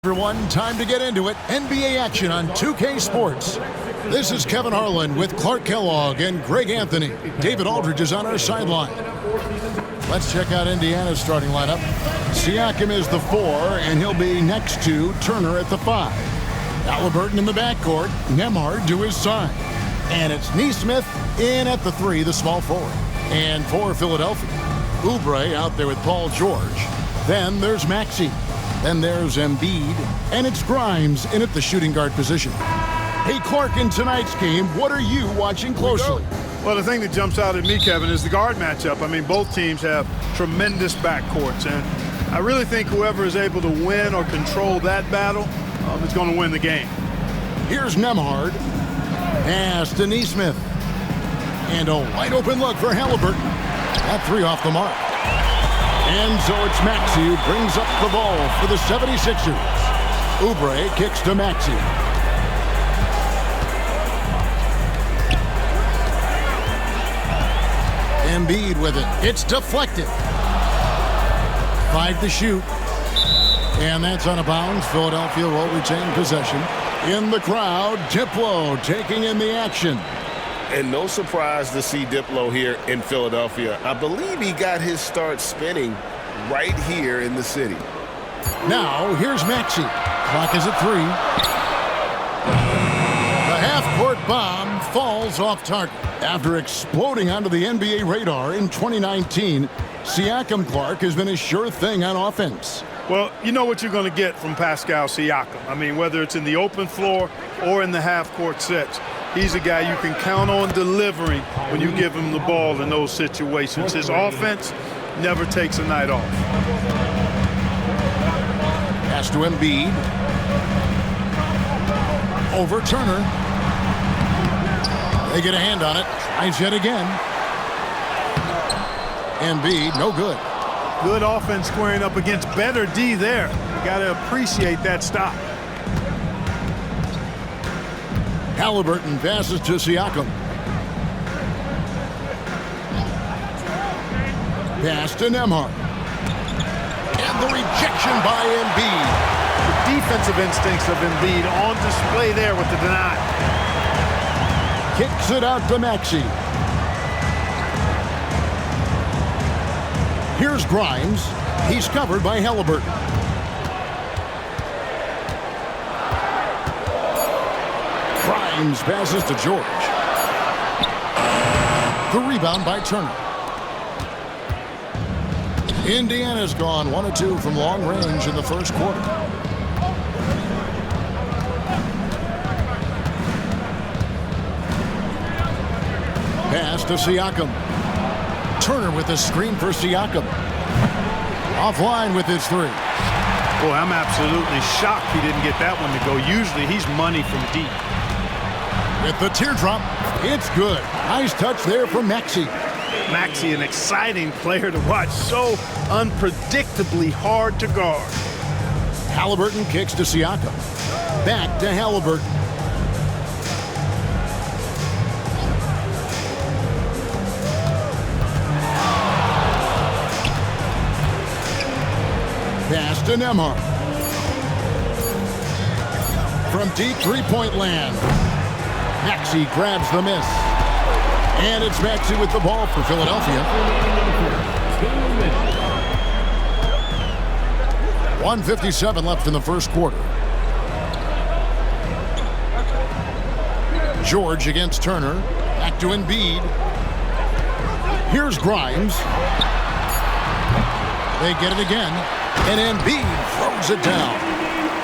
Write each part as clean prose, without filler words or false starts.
Everyone, time to get into it. NBA action on 2K Sports. This is Kevin Harlan with Clark Kellogg and Greg Anthony. David Aldridge is on our sideline. Let's check out Indiana's starting lineup. Siakam is the 4, and he'll be next to Turner at the 5. Halliburton in the backcourt, Nembhard to his side. And it's Nesmith in at the 3, the small forward. And for Philadelphia, Oubre out there with Paul George. Then there's Maxey. Then there's Embiid, and it's Grimes in at the shooting guard position. Hey, Clark, in tonight's game, what are you watching closely? Well, the thing that jumps out at me, Kevin, is the guard matchup. I mean, both teams have tremendous backcourts, and I really think whoever is able to win or control that battle is going to win the game. Here's Nembhard. Pass to Nesmith. And a wide-open look for Halliburton. That 3 off the mark. And so it's Maxey who brings up the ball for the 76ers. Oubre kicks to Maxey. Embiid with it. It's deflected. 5 to shoot. And that's out of bounds. Philadelphia will retain possession. In the crowd, Diplo taking in the action. And no surprise to see Diplo here in Philadelphia. I believe he got his start spinning right here in the city. Now, here's Maxey. Clock is at 3. The half-court bomb falls off target. After exploding onto the NBA radar in 2019, Siakam, Clark, has been a sure thing on offense. Well, you know what you're going to get from Pascal Siakam. I mean, whether it's in the open floor or in the half-court sets, he's a guy you can count on delivering when you give him the ball in those situations. His offense never takes a night off. Pass to Embiid. Over Turner. They get a hand on it. Tries yet again. Embiid, no good. Good offense squaring up against better D there. You got to appreciate that stop. Halliburton passes to Siakam. Pass to Nembhard. And the rejection by Embiid. The defensive instincts of Embiid on display there with the deny. Kicks it out to Maxey. Here's Grimes. He's covered by Halliburton. Grimes passes to George. The rebound by Turner. Indiana's gone 1 of 2 from long range in the first quarter. Pass to Siakam. Turner with a screen for Siakam. Offline with his 3. Boy, I'm absolutely shocked he didn't get that one to go. Usually he's money from deep. With the teardrop, it's good. Nice touch there from Maxey. Maxey, an exciting player to watch. So unpredictably hard to guard. Halliburton kicks to Siakam. Back to Halliburton. Pass to Nembhard. From deep three-point land. Maxey grabs the miss. And it's Maxey with the ball for Philadelphia. 1:57 left in the first quarter. George against Turner. Back to Embiid. Here's Grimes. They get it again. And Embiid throws it down.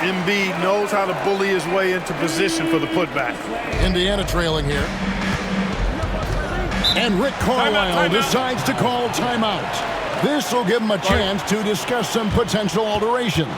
Embiid knows how to bully his way into position for the putback. Indiana trailing here. And Rick Carlisle decides to call timeout. This will give him a chance to discuss some potential alterations.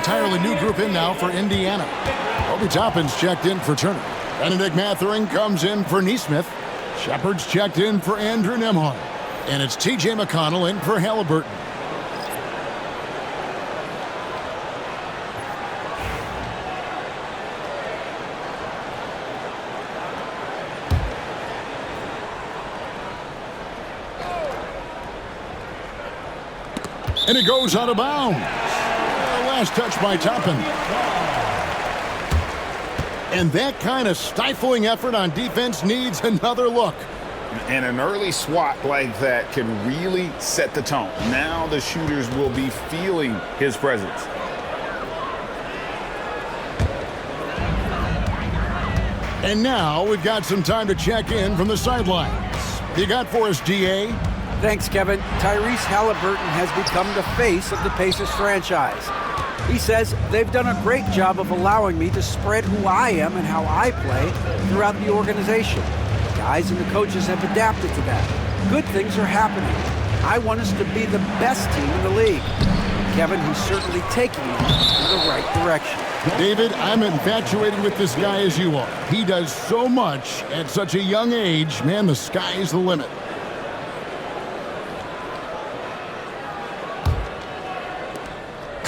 entirely new group in now for Indiana. Obi Toppin's checked in for Turner. Benedict Mathurin comes in for Neesmith. Shepard's checked in for Andrew Nembhard. And it's T.J. McConnell in for Halliburton. And it goes out of bounds. Last touch by Toppin. And that kind of stifling effort on defense needs another look. And an early swat like that can really set the tone. Now the shooters will be feeling his presence. And now we've got some time to check in from the sidelines. You got for us, DA? Thanks, Kevin. Tyrese Halliburton has become the face of the Pacers franchise. He says they've done a great job of allowing me to spread who I am and how I play throughout the organization. The guys and the coaches have adapted to that. Good things are happening. I want us to be the best team in the league. Kevin, he's certainly taking it in the right direction. David, I'm infatuated with this guy as you are. He does so much at such a young age. Man, the sky's the limit.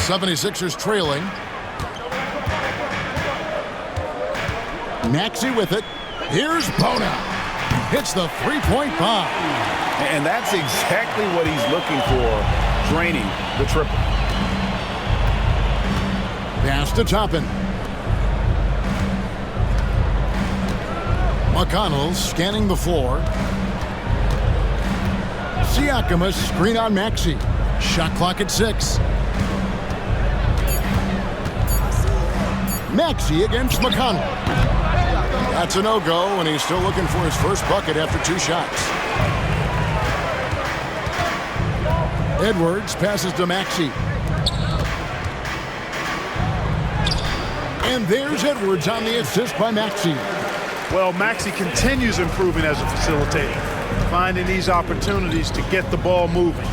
'76ers trailing. Maxey with it. Here's Bona. Hits the three-point bomb. And that's exactly what he's looking for, draining the triple. Pass to Toppin. McConnell scanning the floor. Siakam a screen on Maxey. Shot clock at 6. Maxey against McConnell. That's a no-go, and he's still looking for his first bucket after 2 shots. Edwards passes to Maxey. And there's Edwards on the assist by Maxey. Well, Maxey continues improving as a facilitator, finding these opportunities to get the ball moving.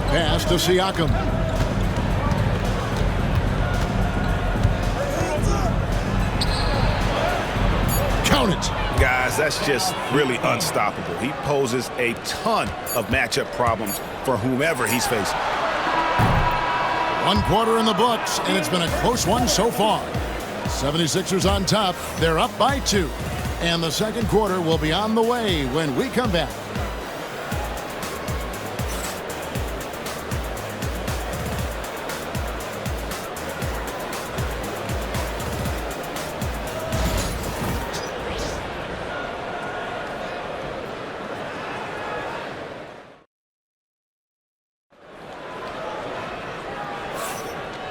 Pass to Siakam. Count it. Guys, that's just really unstoppable. He poses a ton of matchup problems for whomever he's facing. 1 quarter in the books, and it's been a close one so far. 76ers on top. They're up by 2. And the second quarter will be on the way when we come back.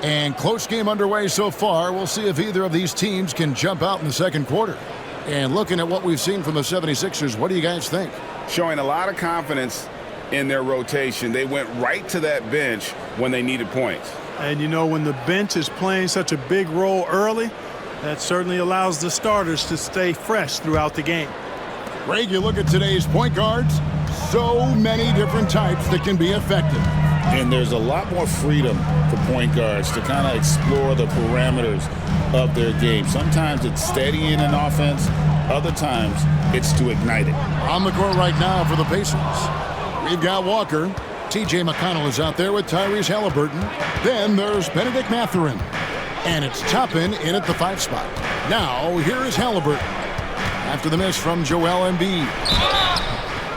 And close game underway so far. We'll see if either of these teams can jump out in the second quarter. And looking at what we've seen from the 76ers, what do you guys think? Showing a lot of confidence in their rotation. They went right to that bench when they needed points. And you know, when the bench is playing such a big role early, that certainly allows the starters to stay fresh throughout the game. Greg, you look at today's point guards, so many different types that can be effective. And there's a lot more freedom for point guards to kind of explore the parameters of their game. Sometimes it's steadying an offense. Other times it's to ignite it. On the court right now for the Pacers, we've got Walker. T.J. McConnell is out there with Tyrese Halliburton. Then there's Benedict Mathurin. And it's Toppin in at the 5 spot. Now here is Halliburton. After the miss from Joel Embiid.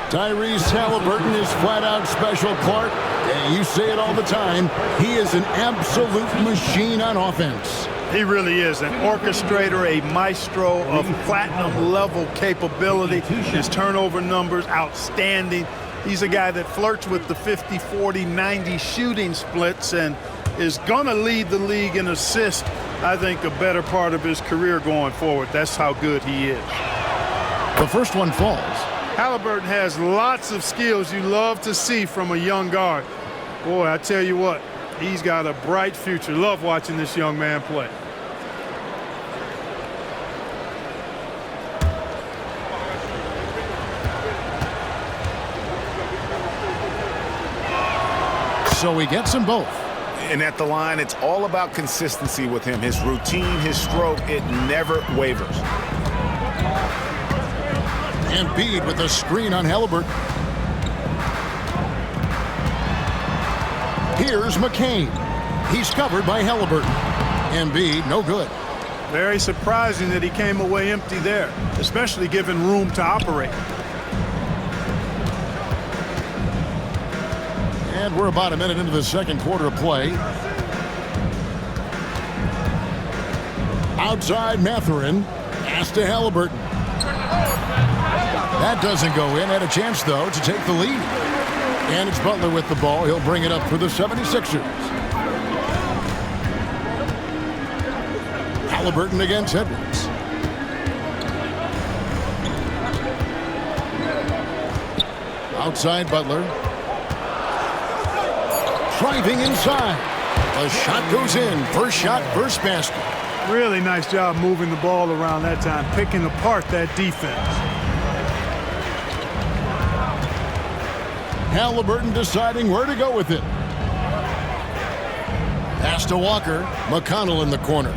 Tyrese Halliburton is flat out special, Clark. And you say it all the time. He is an absolute machine on offense. He really is an orchestrator, a maestro of platinum-level capability. His turnover numbers, outstanding. He's a guy that flirts with the 50, 40, 90 shooting splits and is going to lead the league in assists, I think, a better part of his career going forward. That's how good he is. The first one falls. Halliburton has lots of skills you love to see from a young guard. Boy, I tell you what, he's got a bright future. Love watching this young man play. So he gets them both. And at the line, it's all about consistency with him. His routine, his stroke, it never wavers. Embiid with a screen on Halliburton. Here's McCain. He's covered by Halliburton. Embiid, no good. Very surprising that he came away empty there, especially given room to operate. And we're about a minute into the second quarter of play. Outside Mathurin. Pass to Halliburton. That doesn't go in. Had a chance, though, to take the lead. And it's Butler with the ball. He'll bring it up for the 76ers. Halliburton against Edwards. Outside Butler. Driving inside. The shot goes in. First shot, first basket. Really nice job moving the ball around that time, picking apart that defense. Halliburton deciding where to go with it. Pass to Walker. McConnell in the corner.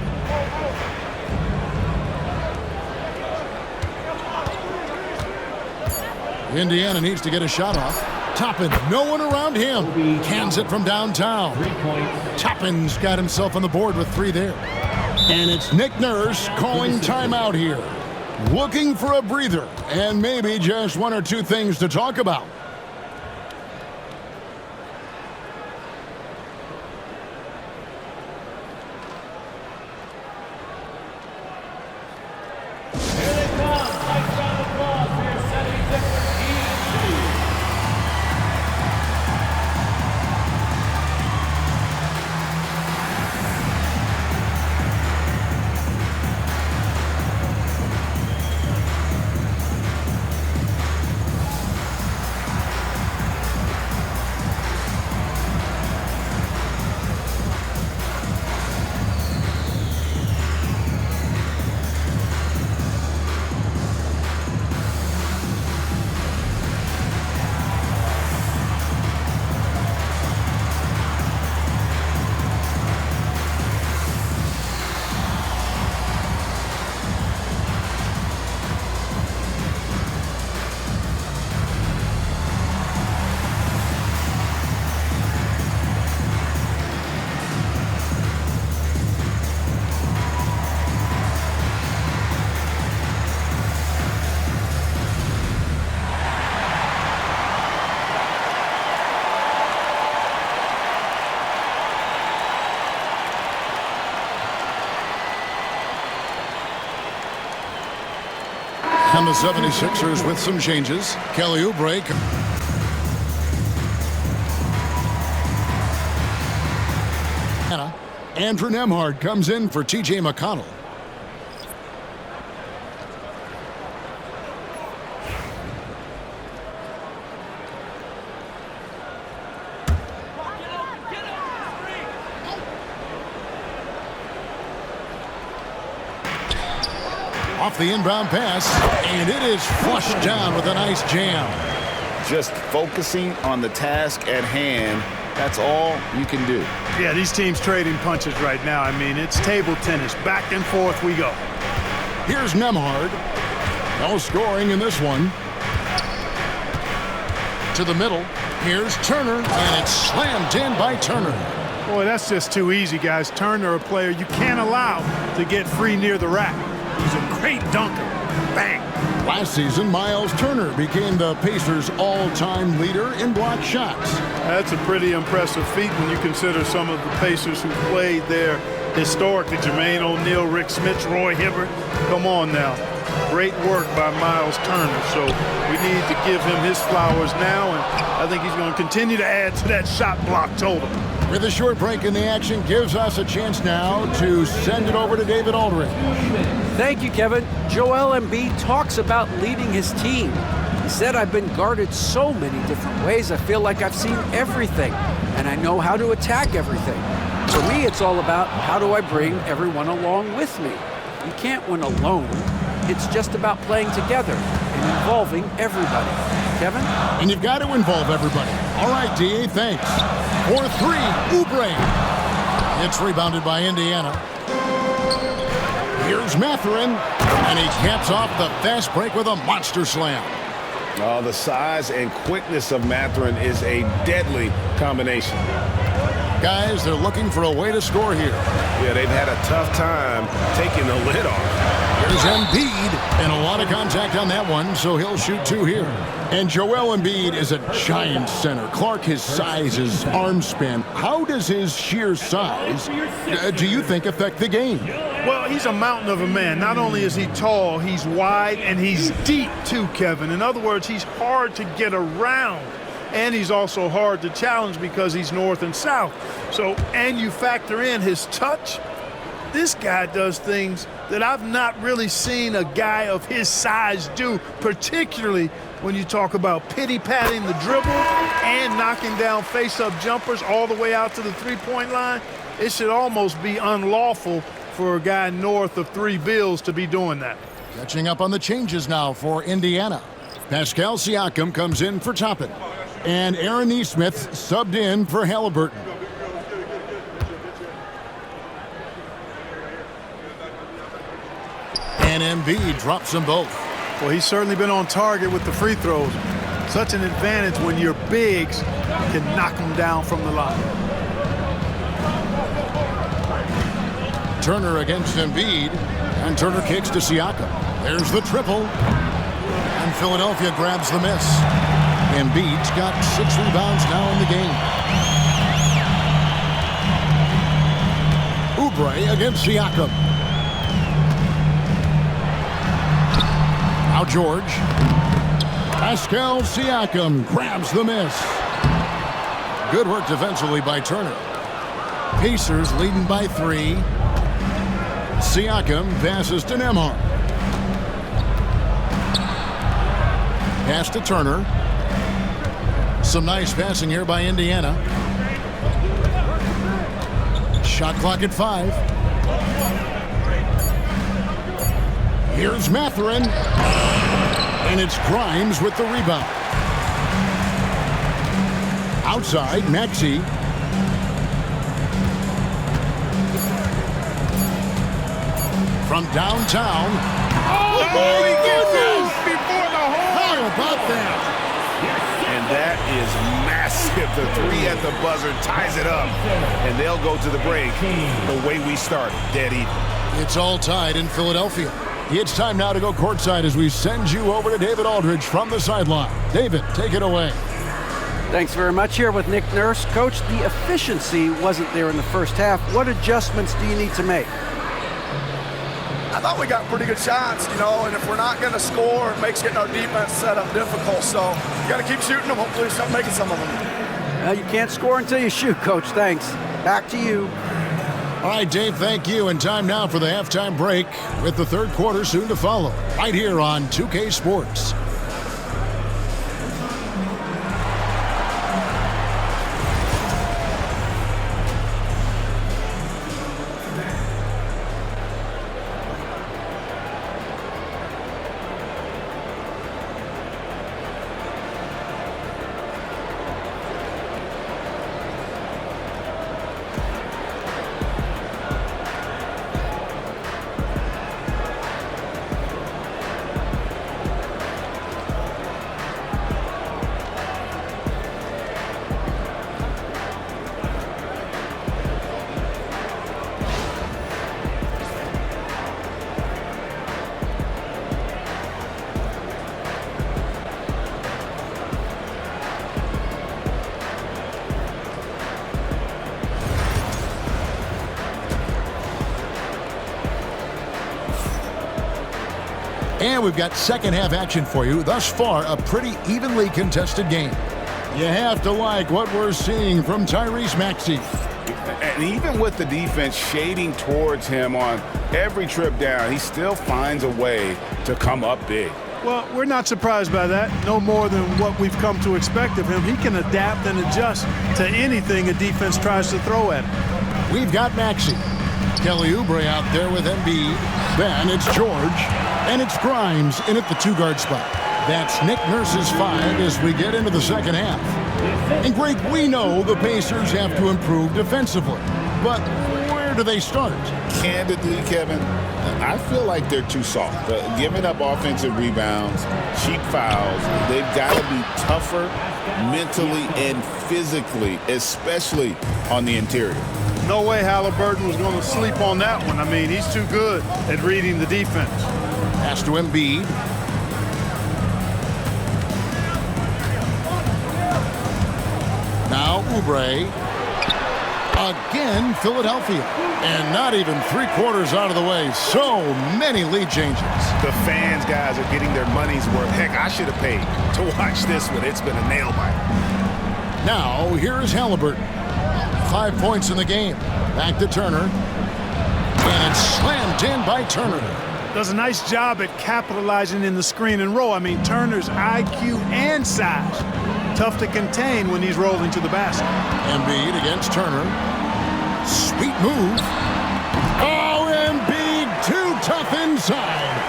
Indiana needs to get a shot off. Toppin, no one around him. Cans it from downtown. Toppin's got himself on the board with 3 there. And it's Nick Nurse calling timeout here. Looking for a breather and maybe just 1 or 2 things to talk about. And the 76ers with some changes. Kelly Oubre. Andrew Nembhard comes in for T.J. McConnell. Off the inbound pass, and it is flushed down with a nice jam. Just focusing on the task at hand, that's all you can do. Yeah, these teams trading punches right now. I mean, it's table tennis. Back and forth we go. Here's Nembhard. No scoring in this one. To the middle. Here's Turner, and it's slammed in by Turner. Boy, that's just too easy, guys. Turner, a player you can't allow to get free near the rack. He's a great dunker. Bang. Last season, Miles Turner became the Pacers' all-time leader in block shots. That's a pretty impressive feat when you consider some of the Pacers who played there historically. Jermaine O'Neal, Rick Smits, Roy Hibbert. Come on now. Great work by Miles Turner. So we need to give him his flowers now, and I think he's going to continue to add to that shot block total. With a short break in the action, gives us a chance now to send it over to David Aldridge. Thank you, Kevin. Joel Embiid talks about leading his team. He said, "I've been guarded so many different ways. I feel like I've seen everything, and I know how to attack everything. For me, it's all about how do I bring everyone along with me. You can't win alone. It's just about playing together and involving everybody." Kevin? And you've got to involve everybody. All right, D.A., thanks. For 3, Oubre. It's rebounded by Indiana. Here's Mathurin, and he caps off the fast break with a monster slam. Oh, the size and quickness of Mathurin is a deadly combination. Guys, they're looking for a way to score here. Yeah, they've had a tough time taking the lid off. Here's Embiid, and a lot of contact on that one, so he'll shoot 2 here. And Joel Embiid is a giant center. Clark, his size, his arm span. How does his sheer size, do you think, affect the game? Well, he's a mountain of a man. Not only is he tall, he's wide, and he's deep too, Kevin. In other words, he's hard to get around. And he's also hard to challenge because he's north and south. So, and you factor in his touch, this guy does things that I've not really seen a guy of his size do, particularly when you talk about pity-patting the dribble and knocking down face-up jumpers all the way out to the three-point line. It should almost be unlawful for a guy north of 3 bills to be doing that. Catching up on the changes now for Indiana. Pascal Siakam comes in for Toppin. And Aaron Nesmith subbed in for Halliburton. And Embiid drops them both. Well, he's certainly been on target with the free throws. Such an advantage when your bigs can knock them down from the line. Turner against Embiid, and Turner kicks to Siakam. There's the triple, and Philadelphia grabs the miss. Embiid's got 6 rebounds now in the game. Oubre against Siakam. Now George. Pascal Siakam grabs the miss. Good work defensively by Turner. Pacers leading by 3. Siakam passes to Nembhard. Pass to Turner. Some nice passing here by Indiana. Shot clock at 5. Here's Mathurin. And it's Grimes with the rebound. Outside, Maxey. From downtown. Oh, my goodness! Before the hole! How about that? And that is massive. The 3 at the buzzer ties it up. And they'll go to the break the way we started, dead even. It's all tied in Philadelphia. It's time now to go courtside as we send you over to David Aldridge from the sideline. David, take it away. Thanks very much. Here with Nick Nurse. Coach, the efficiency wasn't there in the first half. What adjustments do you need to make? I thought we got pretty good shots, and if we're not going to score, it makes getting our defense set up difficult. So you got to keep shooting them. Hopefully start making some of them. Well, you can't score until you shoot, Coach. Thanks. Back to you. All right, Dave, thank you. And time now for the halftime break with the third quarter soon to follow. Right here on 2K Sports. And we've got second half action for you. Thus far, a pretty evenly contested game. You have to like what we're seeing from Tyrese Maxey. And even with the defense shading towards him on every trip down, he still finds a way to come up big. Well, we're not surprised by that. No more than what we've come to expect of him. He can adapt and adjust to anything a defense tries to throw at him. We've got Maxey. Kelly Oubre out there with Embiid. Then it's George. And it's Grimes in at the 2-guard spot. That's Nick Nurse's 5 as we get into the second half. And Greg, we know the Pacers have to improve defensively. But Where do they start? Candidly, Kevin, I feel like they're too soft. Giving up offensive rebounds, cheap fouls. They've got to be tougher mentally and physically, especially on the interior. No way Halliburton was going to sleep on that one. I mean, he's too good at reading the defense. Pass to Embiid. Now Oubre. Again, Philadelphia. And not even 3/4 out of the way. So many lead changes. The fans, guys, are getting their money's worth. Heck, I should have paid to watch this one. It's been a nail biter. Now, here is Halliburton. 5 points in the game. Back to Turner. And it's slammed in by Turner. Does a nice job at capitalizing in the screen and roll. I mean, Turner's IQ and size. Tough to contain when he's rolling to the basket. Embiid against Turner. Sweet move. Oh, Embiid too tough inside.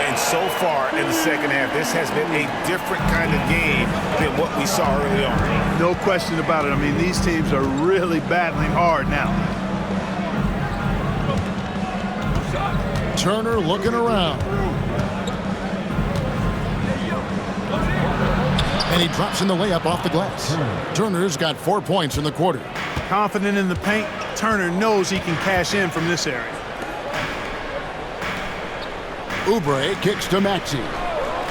And so far in the second half, this has been a different kind of game than what we saw early on. No question about it. I mean, these teams are really battling hard now. Turner looking around. And he drops in the layup off the glass. Turner's got 4 points in the quarter. Confident in the paint, Turner knows he can cash in from this area. Oubre kicks to Maxey.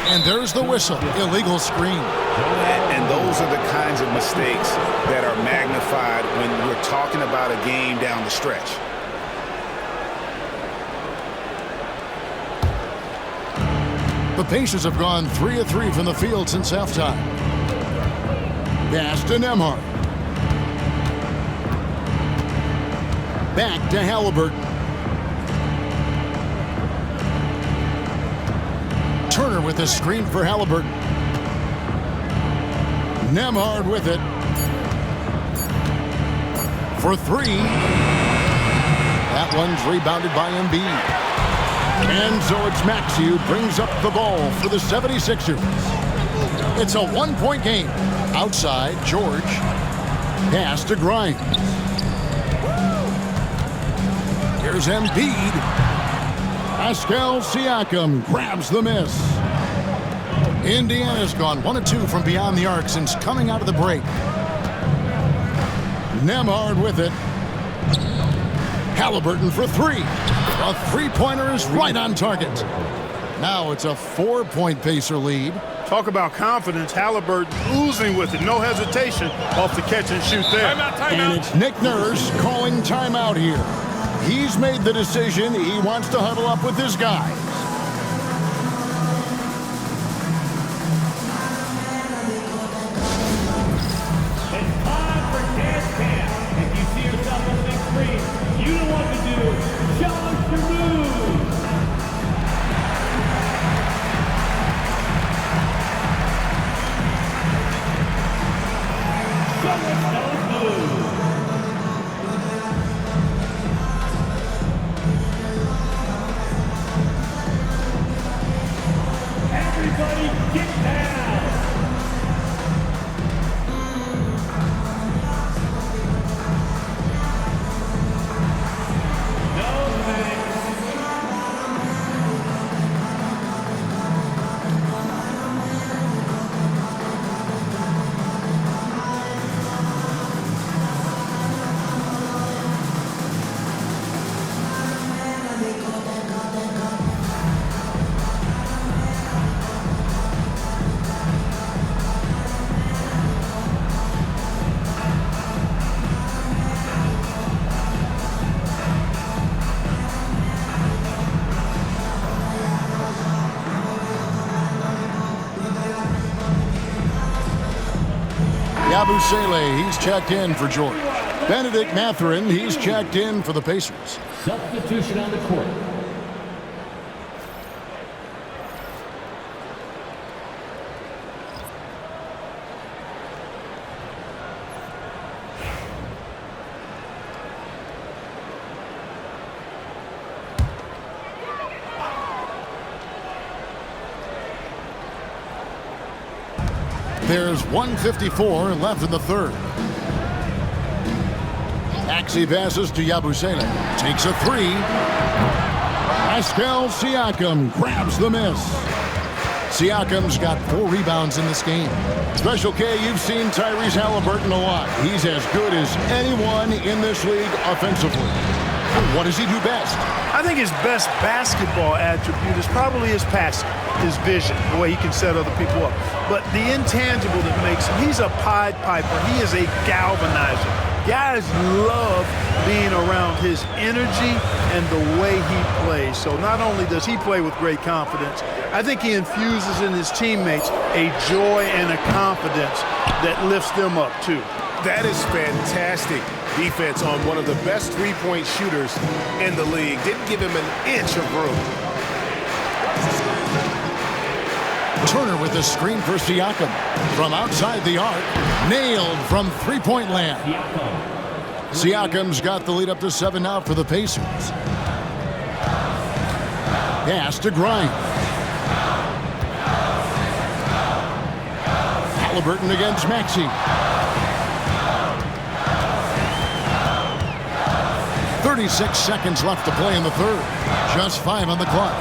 And there's the whistle. Illegal screen. And those are the kinds of mistakes that are magnified when we're talking about a game down the stretch. The Pacers have gone 3 of 3 from the field since halftime. Pass to Nembhard. Back to Halliburton. Turner with a screen for Halliburton. Nembhard with it. For 3. That one's rebounded by Embiid. And so it's Maxey who brings up the ball for the 76ers. It's a 1-point game. Outside, George. Pass to Grimes. Here's Embiid. Pascal Siakam grabs the miss. Indiana's gone 1 of 2 from beyond the arc since coming out of the break. Nembhard with it. Halliburton for 3. A three-pointer is right on target. Now it's a 4-point Pacer lead. Talk about confidence. Halliburton oozing with it. No hesitation off the catch and shoot there. And it's Nick Nurse calling timeout here. He's made the decision. He wants to huddle up with his guys. It's time for dance camp. If you see yourself on the big screen, you know what to do. Challenge to move. Everybody get down! No thanks. Yabusele, he's checked in for George. Benedict Mathurin, he's checked in for the Pacers. Substitution on the court. There's 1:54 left in the third. Maxey passes to Yabusele. Takes a three. Pascal Siakam grabs the miss. Siakam's got 4 rebounds in this game. Special K, you've seen Tyrese Halliburton a lot. He's as good as anyone in this league offensively. What does he do best? I think his best basketball attribute is probably his passing, his vision, the way he can set other people up. But the intangible that makes him, he's a Pied Piper. He is a galvanizer. Guys love being around his energy and the way he plays. So not only does he play with great confidence, I think he infuses in his teammates a joy and a confidence that lifts them up too. That is fantastic defense on one of the best three-point shooters in the league. Didn't give him an inch of room. Turner with the screen for Siakam. From outside the arc, nailed from three-point land. Siakam's got the lead up to 7 now for the Pacers. Pass to Grimes. Halliburton against Maxey. 36 seconds left to play in the third. Just 5 on the clock.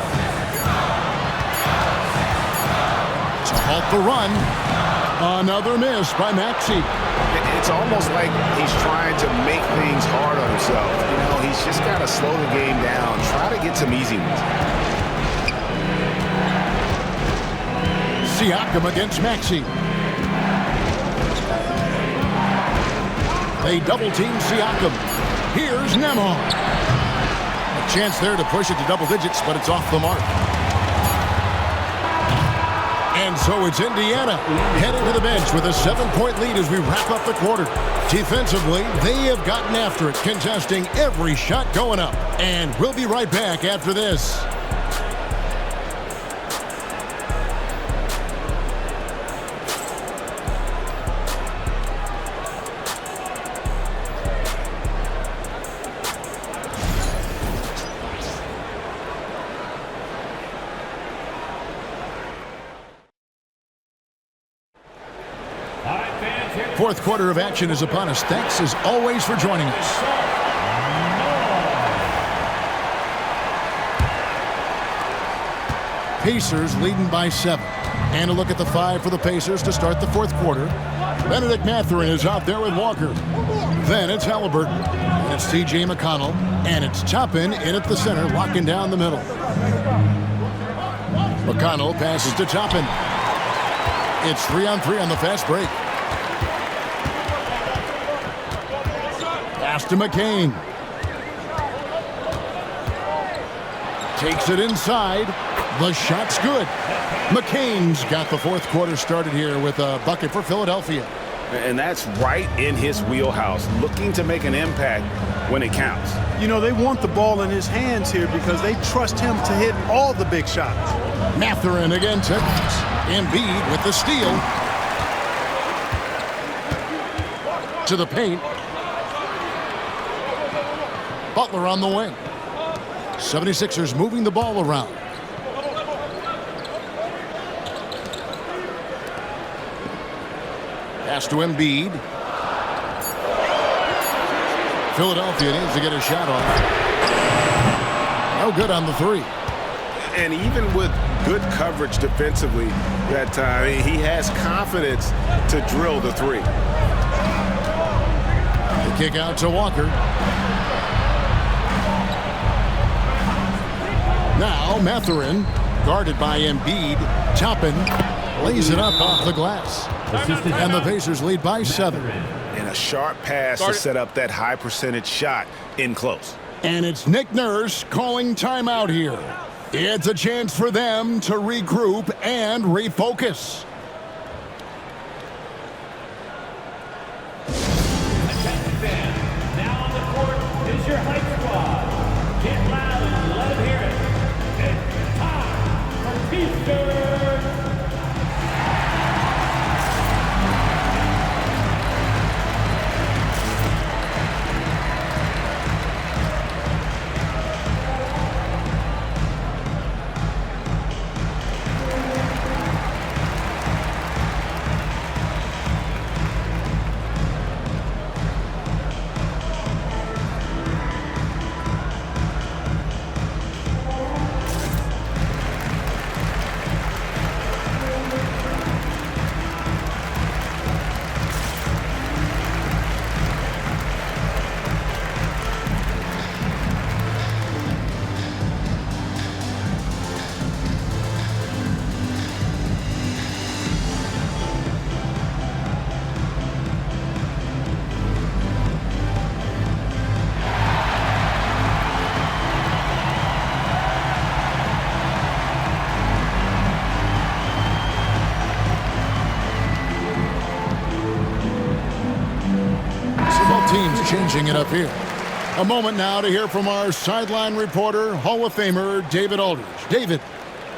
To halt the run. Another miss by Maxey. It's almost like he's trying to make things hard on himself. You know, he's just got to slow the game down. Try to get some easy ones. Siakam against Maxey. They double-team Siakam. Here's Nembhard. A chance there to push it to double digits, but it's off the mark. And so it's Indiana heading to the bench with a 7-point lead as we wrap up the quarter. Defensively, they have gotten after it, contesting every shot going up. And we'll be right back after this. Fourth quarter of action is upon us. Thanks as always for joining us. Pacers leading by 7. And a look at the 5 for the Pacers to start the fourth quarter. Benedict Mathurin is out there with Walker. Then it's Halliburton. And it's T.J. McConnell. And it's Toppin in at the center, locking down the middle. McConnell passes to Toppin. It's 3-on-3 on the fast break. Pass to McCain. Takes it inside. The shot's good. McCain's got the fourth quarter started here with a bucket for Philadelphia. And that's right in his wheelhouse, looking to make an impact when it counts. You know, they want the ball in his hands here because they trust him to hit all the big shots. Mathurin against Edwards. Embiid with the steal. To the paint. Butler on the wing. 76ers moving the ball around. Pass to Embiid. Philadelphia needs to get a shot off. No good on the 3. And even with good coverage defensively that time, he has confidence to drill the 3. The kick out to Walker. Now Mathurin, guarded by Embiid. Toppin lays it up off the glass. And the Pacers lead by 7. And a sharp pass to set up that high percentage shot in close. And it's Nick Nurse calling timeout here. It's a chance for them to regroup and refocus. Attention fans, now on the court is your hype squad. Get loud and let them hear it. It's time for Pacers. changing it up here. A moment now to hear from our sideline reporter, Hall of Famer David Aldridge. David.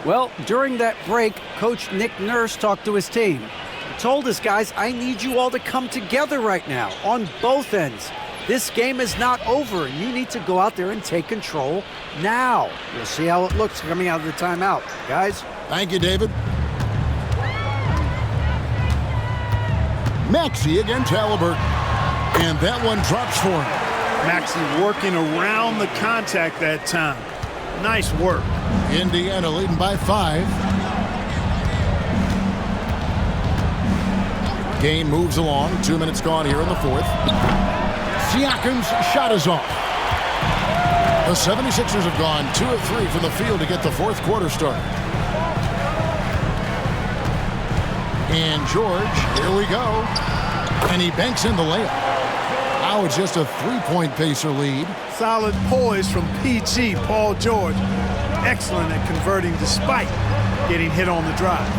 Well, during that break, Coach Nick Nurse talked to his team. He told his guys, I need you all to come together right now on both ends. This game is not over, and you need to go out there and take control now. We'll see how it looks coming out of the timeout. Guys? Thank you, David. Maxey against Halliburton. And that one drops for him. Maxey working around the contact that time. Nice work. Indiana leading by 5. Game moves along. 2 minutes gone here in the fourth. Siakam's shot is off. The 76ers have gone 2 of 3 from the field to get the fourth quarter started. And George, here we go. And he banks in the layup. Now it's just a 3-point Pacer lead. Solid poise from PG, Paul George. Excellent at converting despite getting hit on the drive.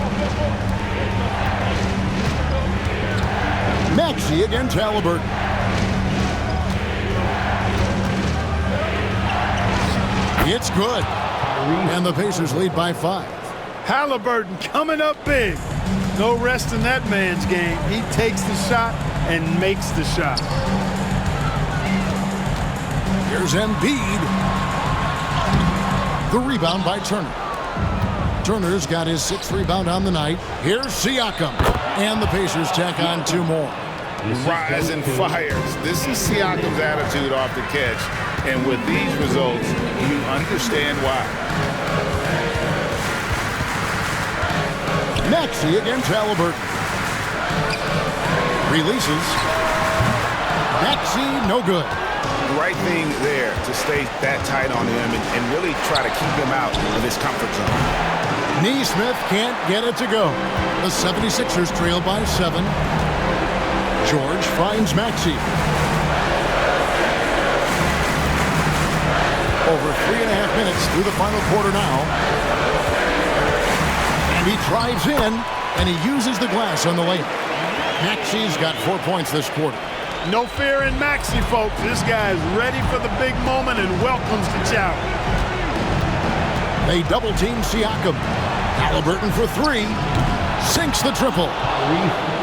Maxey against Halliburton. It's good. And the Pacers lead by 5. Halliburton coming up big. No rest in that man's game. He takes the shot and makes the shot. Here's Embiid. The rebound by Turner. Turner's got his 6th rebound on the night. Here's Siakam. And the Pacers tack on 2 more. Rise and fires. This is Siakam's attitude off the catch. And with these results, you understand why. Maxey against Halliburton. Releases. Maxey, no good. The right thing there to stay that tight on him and really try to keep him out of his comfort zone. Neesmith can't get it to go. The 76ers trail by 7. George finds Maxey. Over 3.5 minutes through the final quarter now. And he drives in, and he uses the glass on the layup. Maxey's got 4 points this quarter. No fear in Maxey, folks. This guy is ready for the big moment and welcomes the challenge. They double-team Siakam. Halliburton for 3. Sinks the triple.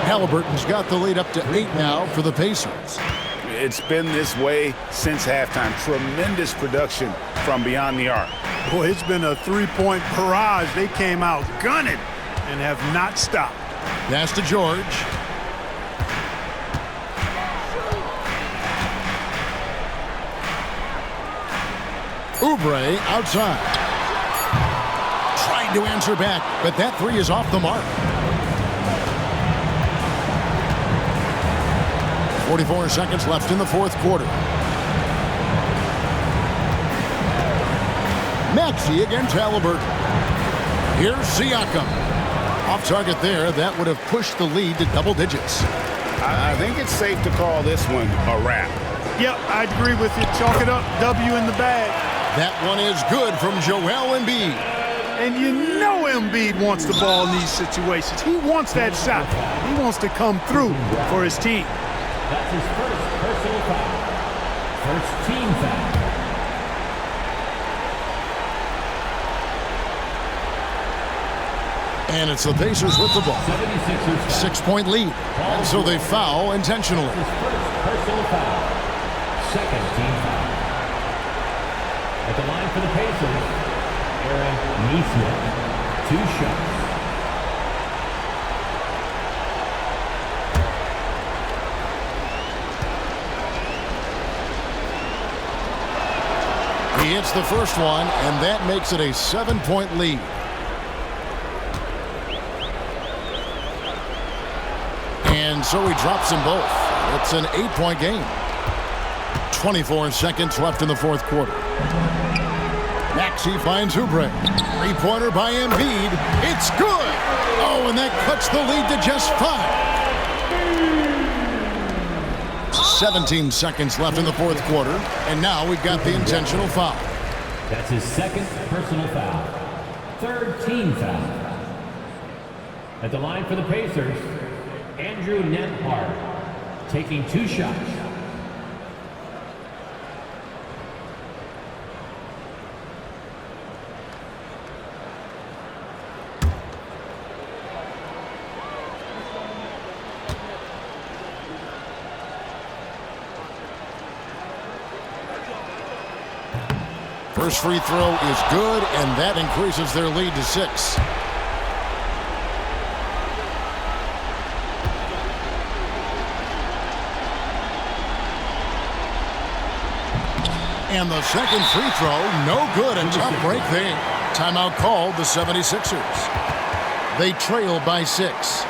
Halliburton's got the lead up to 8 now for the Pacers. It's been this way since halftime. Tremendous production from beyond the arc. Boy, it's been a 3-point barrage. They came out gunning and have not stopped. Pass to George. Oubre outside. Trying to answer back, but that 3 is off the mark. 44 seconds left in the fourth quarter. Maxey against Halliburton. Here's Siakam. Off target there. That would have pushed the lead to double digits. I think it's safe to call this one a wrap. Yep, I agree with you. Chalk it up. W in the bag. That one is good from Joel Embiid. And you know Embiid wants the ball in these situations. He wants that shot. He wants to come through for his team. That's his first personal foul. First team foul. And it's the Pacers with the ball. 76ers. 6-point lead. And so they foul intentionally. His first personal foul. Second team foul. At the line for the Pacers, Aaron Neesmith. 2 shots. He hits the first one, and that makes it a 7-point lead. And so he drops them both. It's an 8-point game. 24 seconds left in the fourth quarter. Maxey finds Oubre. 3-pointer by Embiid. It's good. Oh, and that cuts the lead to just 5. 17 seconds left in the fourth quarter. And now we've got the intentional foul. That's his second personal foul. Third team foul. At the line for the Pacers, Andrew Nembhard taking 2 shots. first free throw is good, and that increases their lead to 6. And the second free throw, no good. A tough break there. Timeout called the 76ers. They trail by 6.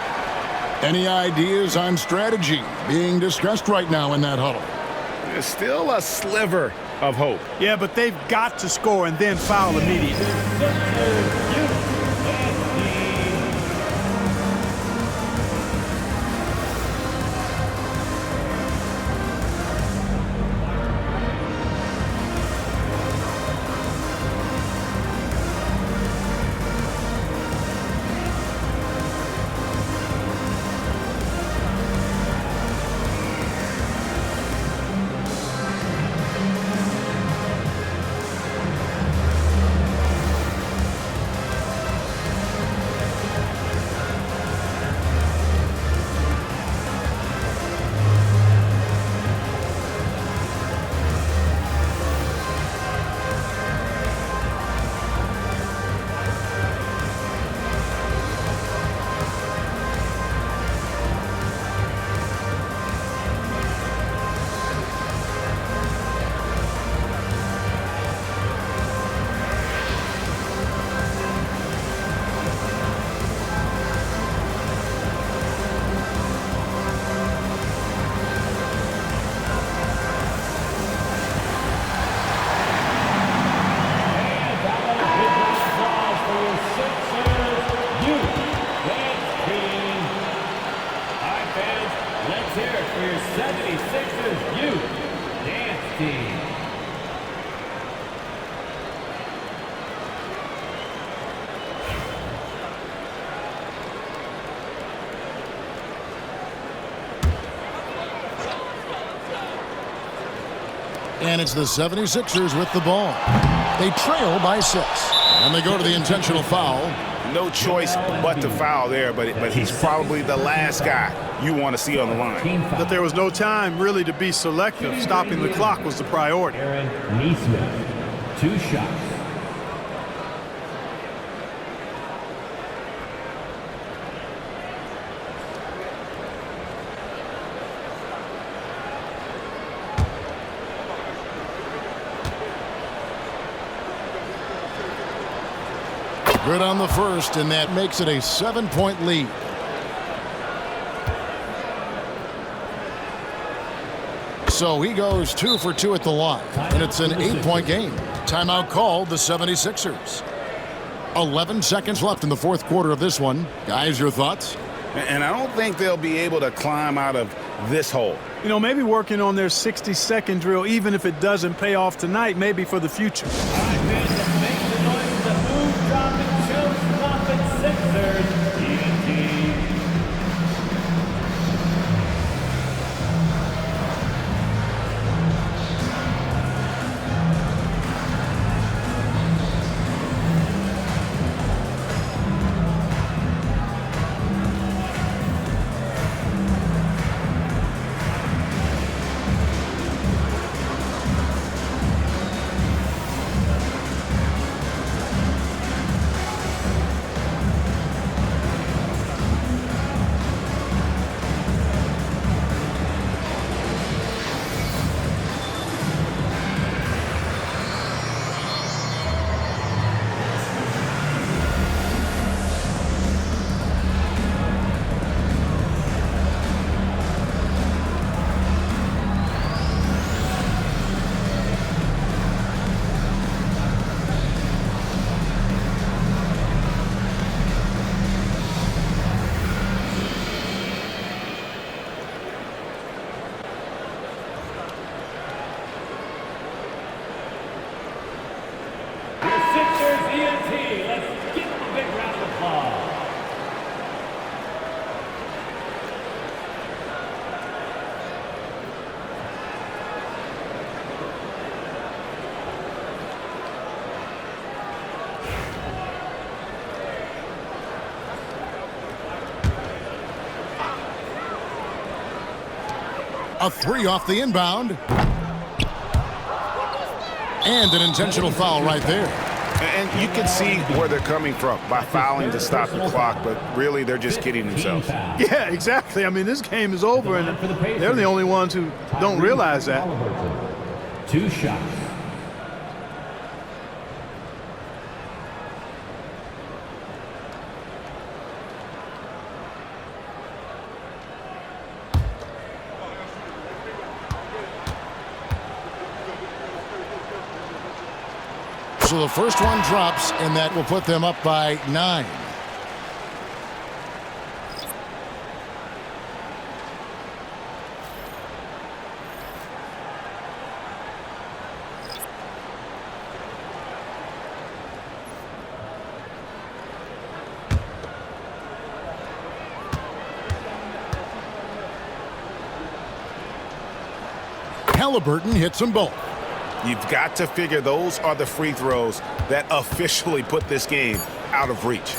Any ideas on strategy being discussed right now in that huddle? There's still a sliver of hope. Yeah, but they've got to score and then foul immediately. Let's hear it for your 76ers Youth Dance Team. And it's the 76ers with the ball. They trail by 6. And they go to the intentional foul. No choice but to foul there, but he's probably the last guy you want to see on the line. But there was no time really to be selective. Stopping the clock was the priority. Aaron Neesmith, 2 shots. Good on the first, and that makes it a 7-point lead. So he goes 2 for 2 at the line, and it's an 8-point game. Timeout called the 76ers. 11 seconds left in the fourth quarter of this one. Guys, your thoughts? And I don't think they'll be able to climb out of this hole. You know, maybe working on their 60-second drill, even if it doesn't pay off tonight, maybe for the future. All right, fans, let's make the noise of the move, drop, and choke, stopping Sixers. ENT. A 3 off the inbound. And an intentional foul right there. And you can see where they're coming from by fouling to stop the clock, but really they're just kidding themselves. Yeah, exactly. I mean, this game is over, and they're the only ones who don't realize that. 2 shots. So the first one drops, and that will put them up by 9. Halliburton hits them both. You've got to figure those are the free throws that officially put this game out of reach.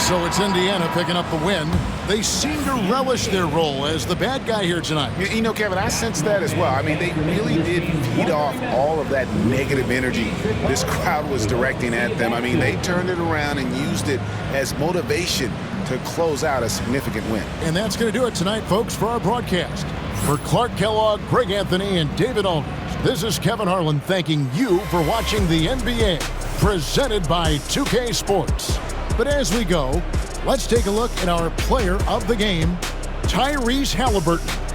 So it's Indiana picking up the win. They seem to relish their role as the bad guy here tonight. You know, Kevin, I sense that as well. I mean, they really did feed off all of that negative energy this crowd was directing at them. I mean, they turned it around and used it as motivation to close out a significant win. And that's going to do it tonight, folks, for our broadcast. For Clark Kellogg, Greg Anthony, and David Aldridge, this is Kevin Harlan thanking you for watching the NBA, presented by 2K Sports. But as we go, let's take a look at our player of the game, Tyrese Halliburton.